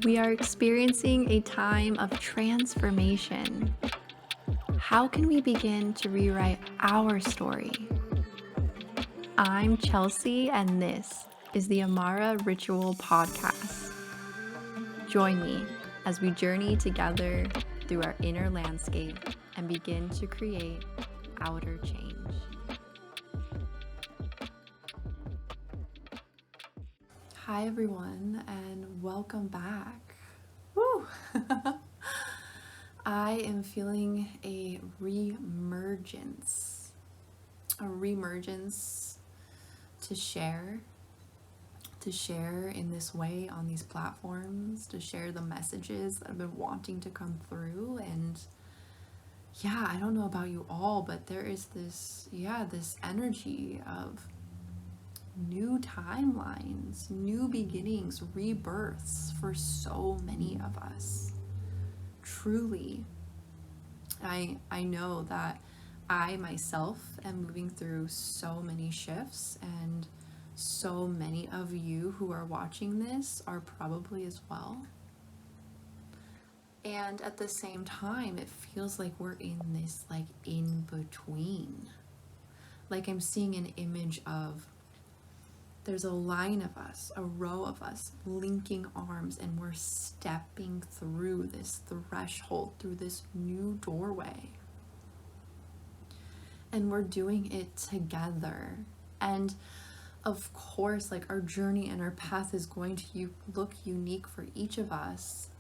We are experiencing a time of transformation. How can we begin to rewrite our story? I'm Chelsea, and this is the Amara Ritual Podcast. Join me as we journey together through our inner landscape and begin to create outer change. Hi, everyone, and welcome back. Woo! I am feeling a reemergence to share in this way on these platforms, to share the messages that I've been wanting to come through. And yeah, I don't know about you all, but there is this energy of new timelines, new beginnings, rebirths for so many of us. Truly, I know that I myself am moving through so many shifts, and so many of you who are watching this are probably as well. And at the same time, it feels like we're in this in between. Like I'm seeing an image of there's a line of us, a row of us, linking arms, and we're stepping through this threshold, through this new doorway. And we're doing it together. And of course, our journey and our path is going to look unique for each of us,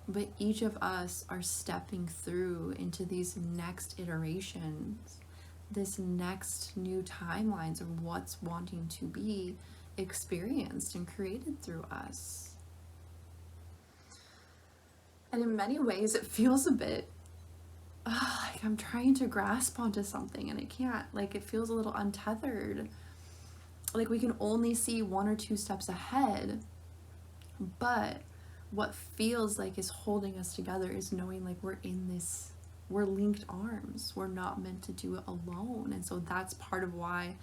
but each of us are stepping through into these next iterations, this next new timelines of what's wanting to be experienced and created through us. And in many ways, it feels a bit like I'm trying to grasp onto something and I can't. It feels a little untethered. Like we can only see one or two steps ahead, but what feels like is holding us together is knowing we're linked arms. We're not meant to do it alone. And so that's part of why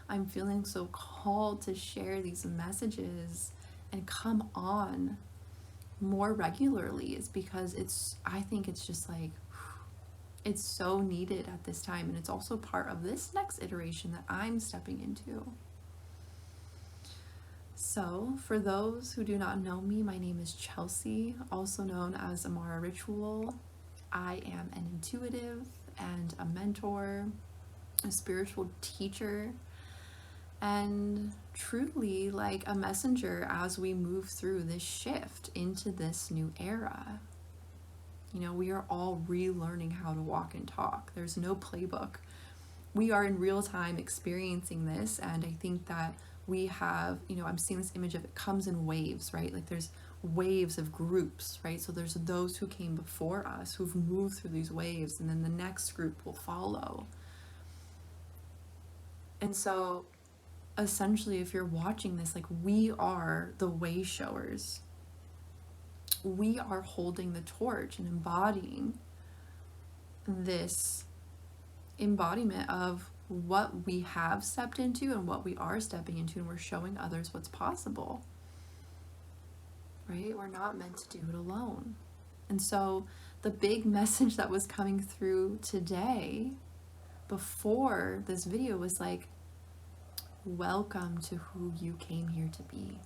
I'm feeling so called to share these messages and come on more regularly, is because I think it's just it's so needed at this time. And it's also part of this next iteration that I'm stepping into. So for those who do not know me, my name is Chelsea, also known as Amara Ritual. I am an intuitive and a mentor, a spiritual teacher, and truly a messenger as we move through this shift into this new era. We are all relearning how to walk and talk. There's no playbook. We are in real time experiencing this, and I think that we have, I'm seeing this image of it comes in waves, right? There's waves of groups, right? So there's those who came before us who've moved through these waves, and then the next group will follow. And so essentially, if you're watching this, we are the way showers. We are holding the torch and embodying this embodiment of what we have stepped into and what we are stepping into, and we're showing others what's possible, right? We're not meant to do it alone. And so the big message that was coming through today before this video was welcome to who you came here to be.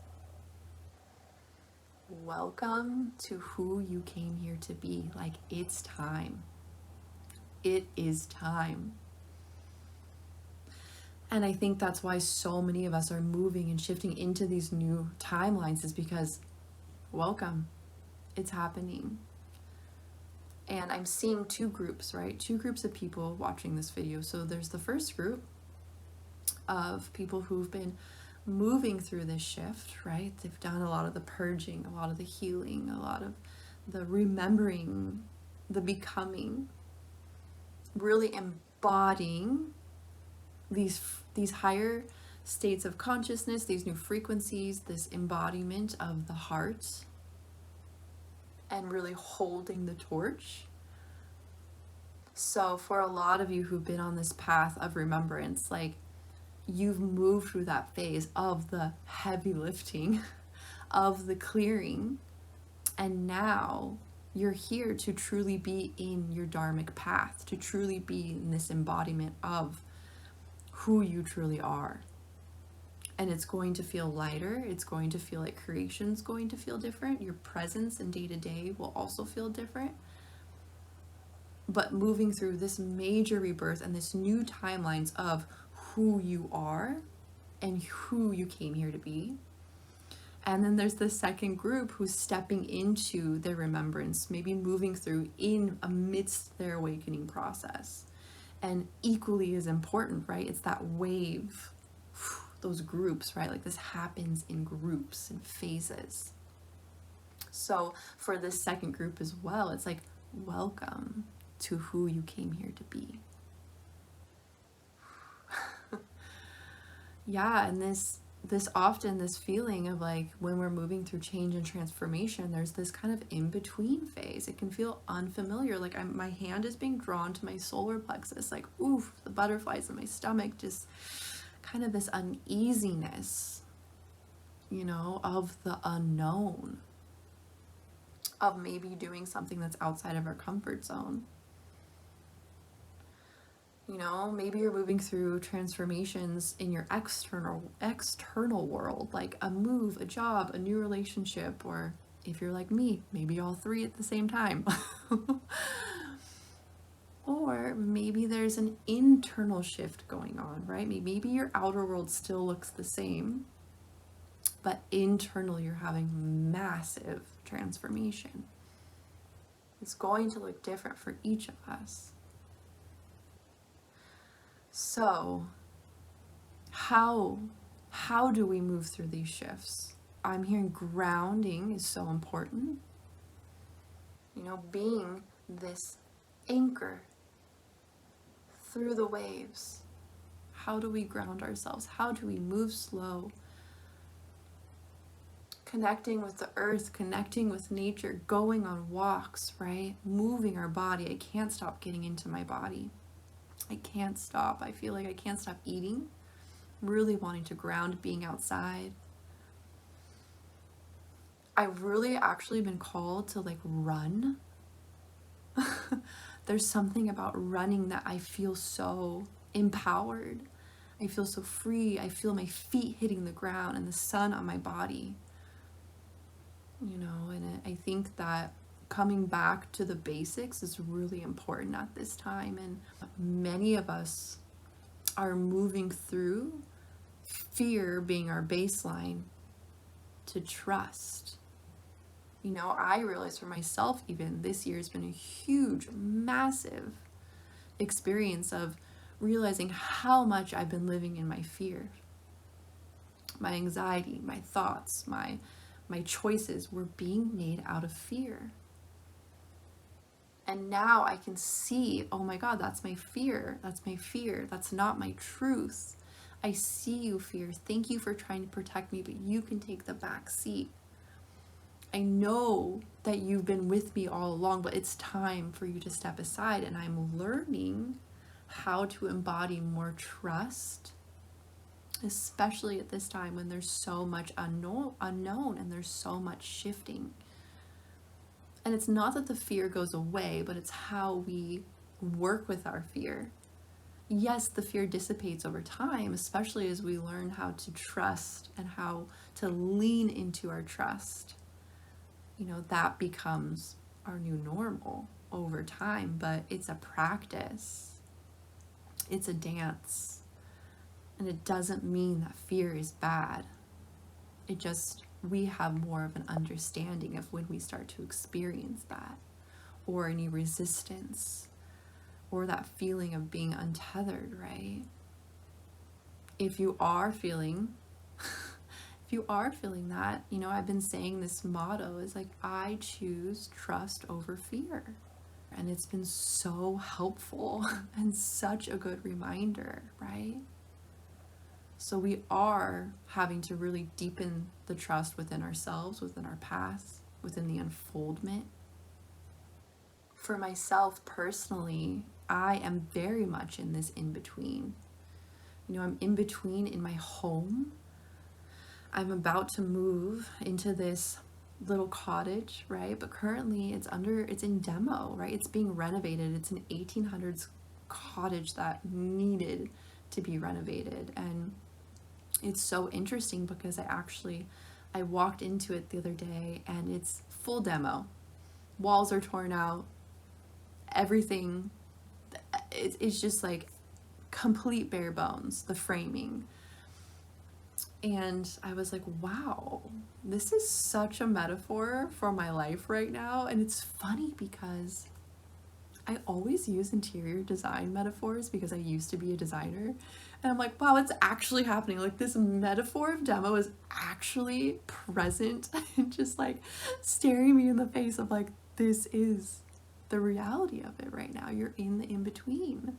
Welcome to who you came here to be. It's time. It is time. And I think that's why so many of us are moving and shifting into these new timelines, is because welcome, it's happening. And I'm seeing two groups, right? Two groups of people watching this video. So there's the first group of people who've been moving through this shift, right? They've done a lot of the purging, a lot of the healing, a lot of the remembering, the becoming, really embodying these higher states of consciousness, these new frequencies, this embodiment of the heart, and really holding the torch. So for a lot of you who've been on this path of remembrance, you've moved through that phase of the heavy lifting, of the clearing, And now you're here to truly be in your dharmic path, to truly be in this embodiment of who you truly are. And it's going to feel lighter. It's going to feel like creation's going to feel different. Your presence in day to day will also feel different. But moving through this major rebirth and this new timelines of who you are and who you came here to be. And then there's the second group who's stepping into their remembrance, maybe moving through in amidst their awakening process. And equally as important, right? It's that wave, those groups, right? Like this happens in groups and phases. So for this second group as well, it's like, welcome to who you came here to be. Yeah, and this often, this feeling of like when we're moving through change and transformation, there's this kind of in-between phase. It can feel unfamiliar, like my hand is being drawn to my solar plexus, like oof, the butterflies in my stomach, just kind of this uneasiness, you know, of the unknown, of maybe doing something that's outside of our comfort zone. You know, maybe you're moving through transformations in your external world, like a move, a job, a new relationship, or if you're like me, maybe all three at the same time. Or maybe there's an internal shift going on, right? Maybe your outer world still looks the same, but internally you're having massive transformation. It's going to look different for each of us. So, how do we move through these shifts? I'm hearing grounding is so important. You know, being this anchor through the waves. How do we ground ourselves? How do we move slow? Connecting with the earth, connecting with nature, going on walks, right? Moving our body. I can't stop getting into my body. I can't stop. I feel like I can't stop eating. Really wanting to ground, being outside. I've really actually been called to like run. There's something about running that I feel so empowered. I feel so free. I feel my feet hitting the ground and the sun on my body. You know, and I think that coming back to the basics is really important at this time. And many of us are moving through fear being our baseline to trust. You know, I realize for myself, even this year has been a huge, massive experience of realizing how much I've been living in my fear. My anxiety, my thoughts, my choices were being made out of fear. And now I can see, oh my God, that's my fear. That's my fear. That's not my truth. I see you, fear. Thank you for trying to protect me, but you can take the back seat. I know that you've been with me all along, but it's time for you to step aside. And I'm learning how to embody more trust, especially at this time when there's so much unknown and there's so much shifting. And it's not that the fear goes away, but it's how we work with our fear. Yes, the fear dissipates over time, especially as we learn how to trust and how to lean into our trust. You know, that becomes our new normal over time, but it's a practice. It's a dance. And it doesn't mean that fear is bad. It just, we have more of an understanding of when we start to experience that, or any resistance, or that feeling of being untethered, right? If you are feeling that, you know, I've been saying this motto is like, I choose trust over fear. And it's been so helpful and such a good reminder, right? So we are having to really deepen the trust within ourselves, within our past, within the unfoldment. For myself personally, I am very much in this in-between. You know, I'm in between in my home. I'm about to move into this little cottage, right? But currently it's in demo, right? It's being renovated. It's an 1800s cottage that needed to be renovated. And it's so interesting because I walked into it the other day and it's full demo. Walls are torn out. Everything, it's just like complete bare bones, the framing. And I was like, wow, this is such a metaphor for my life right now. And it's funny because I always use interior design metaphors because I used to be a designer. And I'm like, wow, it's actually happening. Like, this metaphor of demo is actually present and just like staring me in the face of like, this is the reality of it right now. You're in the in between.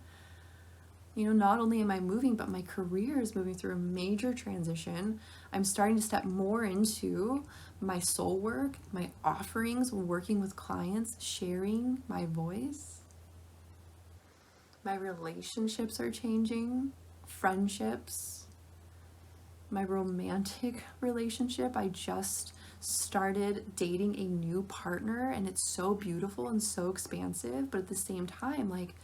You know, not only am I moving, but my career is moving through a major transition. I'm starting to step more into my soul work, my offerings, working with clients, sharing my voice. My relationships are changing, friendships, my romantic relationship. I just started dating a new partner and it's so beautiful and so expansive, but at the same time, like,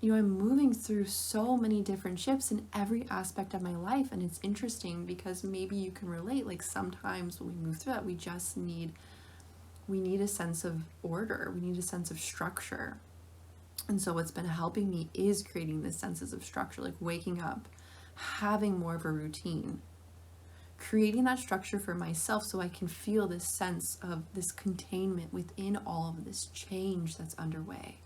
you know, I'm moving through so many different shifts in every aspect of my life. And it's interesting because maybe you can relate. Like, sometimes when we move through that, we need a sense of order. We need a sense of structure. And so what's been helping me is creating this senses of structure, like waking up, having more of a routine, creating that structure for myself so I can feel this sense of this containment within all of this change that's underway.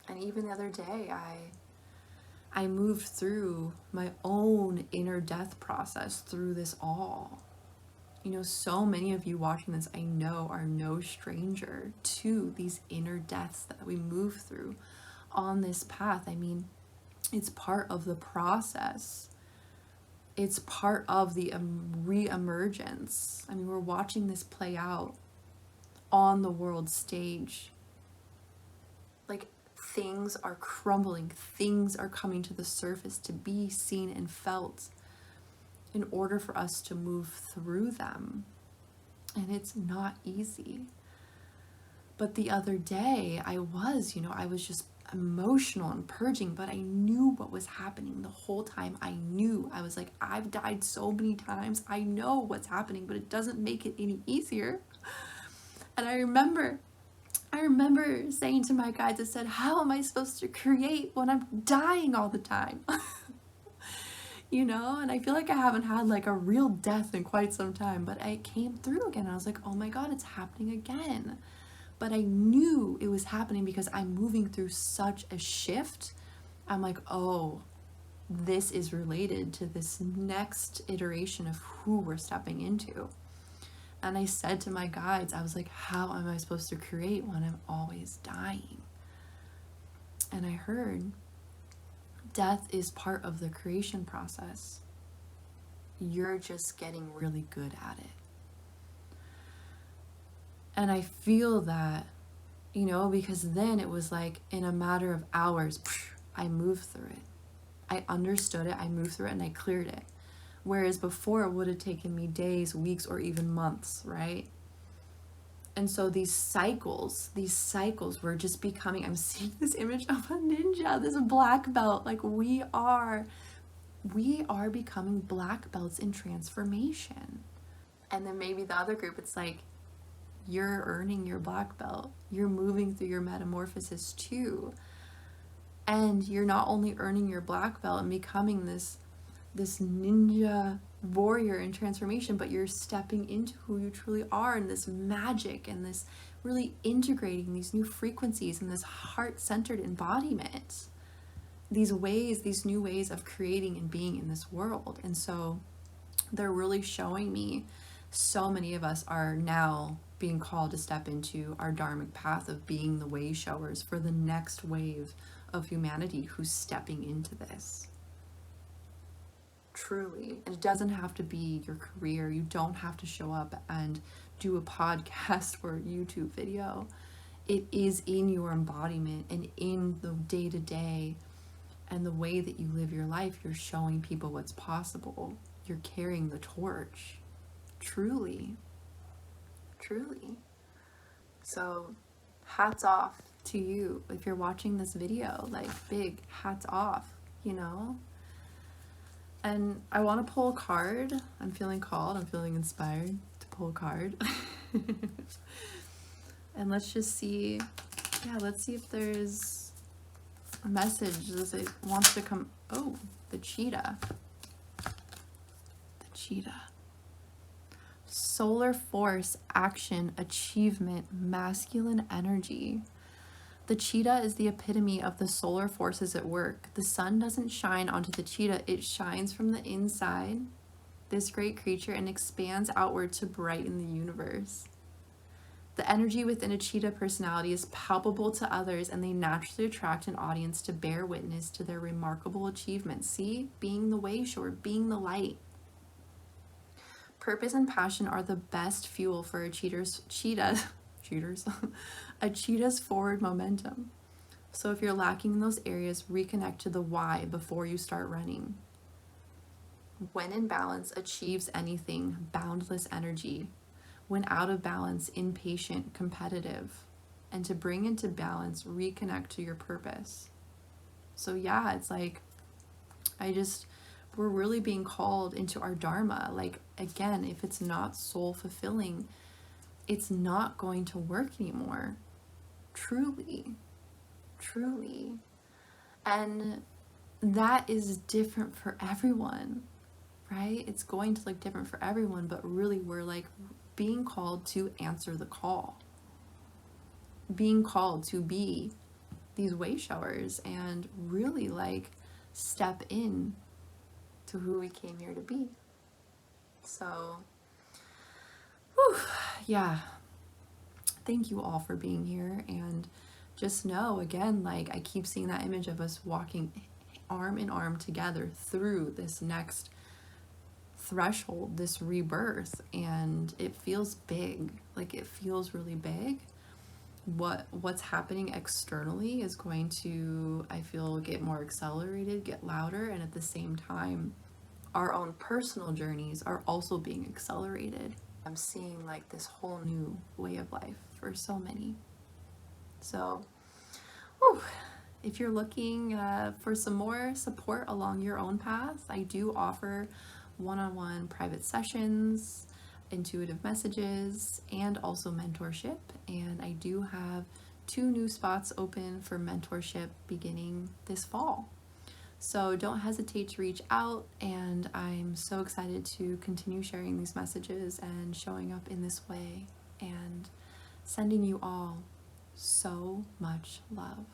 And even the other day, I moved through my own inner death process through this all. You know, so many of you watching this, I know, are no stranger to these inner deaths that we move through on this path. I mean, it's part of the process. It's part of the re-emergence. I mean, we're watching this play out on the world stage. Like, things are crumbling, things are coming to the surface to be seen and felt in order for us to move through them. And it's not easy. But the other day I was just emotional and purging, but I knew what was happening the whole time. I knew. I was like, I've died so many times. I know what's happening, but it doesn't make it any easier. And I remember saying to my guides, I said, how am I supposed to create when I'm dying all the time? You know, and I feel like I haven't had like a real death in quite some time, but I came through again. I was like, oh my God, it's happening again. But I knew it was happening because I'm moving through such a shift. I'm like, oh, this is related to this next iteration of who we're stepping into. And I said to my guides, I was like, how am I supposed to create when I'm always dying? And I heard, death is part of the creation process. You're just getting really good at it. And I feel that, you know, because then it was like in a matter of hours, I moved through it. I understood it, I moved through it, and I cleared it. Whereas before it would have taken me days, weeks, or even months, right? And so these cycles were just becoming, I'm seeing this image of a ninja, this black belt. Like, we are becoming black belts in transformation. And then maybe the other group, it's like, you're earning your black belt. You're moving through your metamorphosis too. And you're not only earning your black belt and becoming this ninja warrior in transformation, but you're stepping into who you truly are, and this magic, and this really integrating these new frequencies and this heart-centered embodiment, these new ways of creating and being in this world. And so they're really showing me, so many of us are now being called to step into our dharmic path of being the way showers for the next wave of humanity who's stepping into this. Truly. And it doesn't have to be your career. You don't have to show up and do a podcast or a YouTube video. It is in your embodiment and in the day-to-day and the way that you live your life. You're showing people what's possible. You're carrying the torch. truly, truly. So hats off to you if you're watching this video, like big hats off, you know? And I want to pull a card. I'm feeling called, I'm feeling inspired to pull a card. And let's just see, yeah, let's see if there's a message that it wants to come. Oh, the cheetah. The cheetah. Solar force, action, achievement, masculine energy. The cheetah is the epitome of the solar forces at work. The sun doesn't shine onto the cheetah, it shines from the inside, this great creature, and expands outward to brighten the universe. The energy within a cheetah personality is palpable to others, and they naturally attract an audience to bear witness to their remarkable achievements. See? Being the way, sure, being the light. Purpose and passion are the best fuel for a cheetah's forward momentum. So if you're lacking in those areas, reconnect to the why before you start running. When in balance, achieves anything, boundless energy. When out of balance, impatient, competitive. And to bring into balance, reconnect to your purpose. So yeah, it's like, we're really being called into our dharma. Like, again, if it's not soul fulfilling, it's not going to work anymore. Truly, truly. And that is different for everyone, right? It's going to look different for everyone, but really we're like being called to answer the call, being called to be these way showers and really like step in to who we came here to be. So, whew, yeah, thank you all for being here. And just know, again, like I keep seeing that image of us walking arm in arm together through this next threshold, this rebirth, and it feels big. Like it feels really big. What's happening externally is going to, I feel, get more accelerated, get louder, and at the same time our own personal journeys are also being accelerated. I'm seeing like this whole new way of life for so many. So whew, if you're looking for some more support along your own path, I do offer one-on-one private sessions, intuitive messages, and also mentorship. And I do have 2 new spots open for mentorship beginning this fall. So don't hesitate to reach out, and I'm so excited to continue sharing these messages and showing up in this way and sending you all so much love.